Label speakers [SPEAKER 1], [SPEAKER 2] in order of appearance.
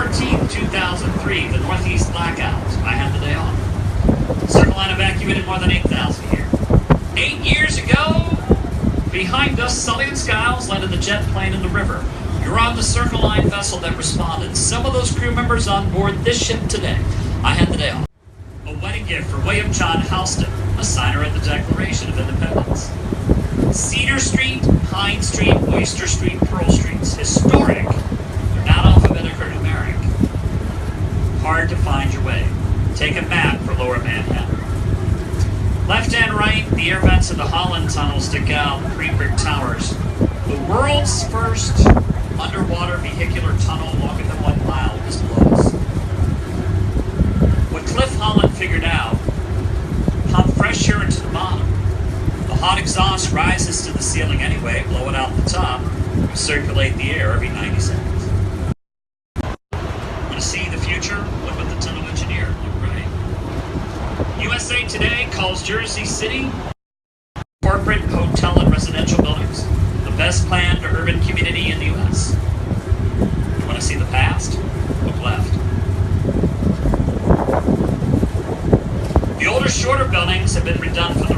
[SPEAKER 1] 14th, 2003, the Northeast blackout. I had the day off. Circle Line evacuated more than 8,000 here. 8 years ago, behind us, Sully and Skiles landed the jet plane in the river. You're on the Circle Line vessel that responded. Some of those crew members on board this ship today. I had the day off. A wedding gift for William John Houston, a signer of the Declaration of Independence. Cedar Street, Pine Street, Oyster Street, Pearl Streets. Historic. They're not alphabetic or numeric. Hard to find your way. Take a map for Lower Manhattan. Left and right, the air vents of the Holland Tunnel stick out, pre-brick towers. The world's first underwater vehicular tunnel longer than 1 mile is below us. What Cliff Holland figured out, pump fresh air into the bottom. The hot exhaust rises to the ceiling anyway, blow it out the top, circulate the air every 90 seconds. Want to see the future? Look what the tunnel engineer looked right. USA Today calls Jersey City corporate, hotel, and residential buildings the best planned urban community in the U.S. You want to see the past? Look left. The older, shorter buildings have been redone for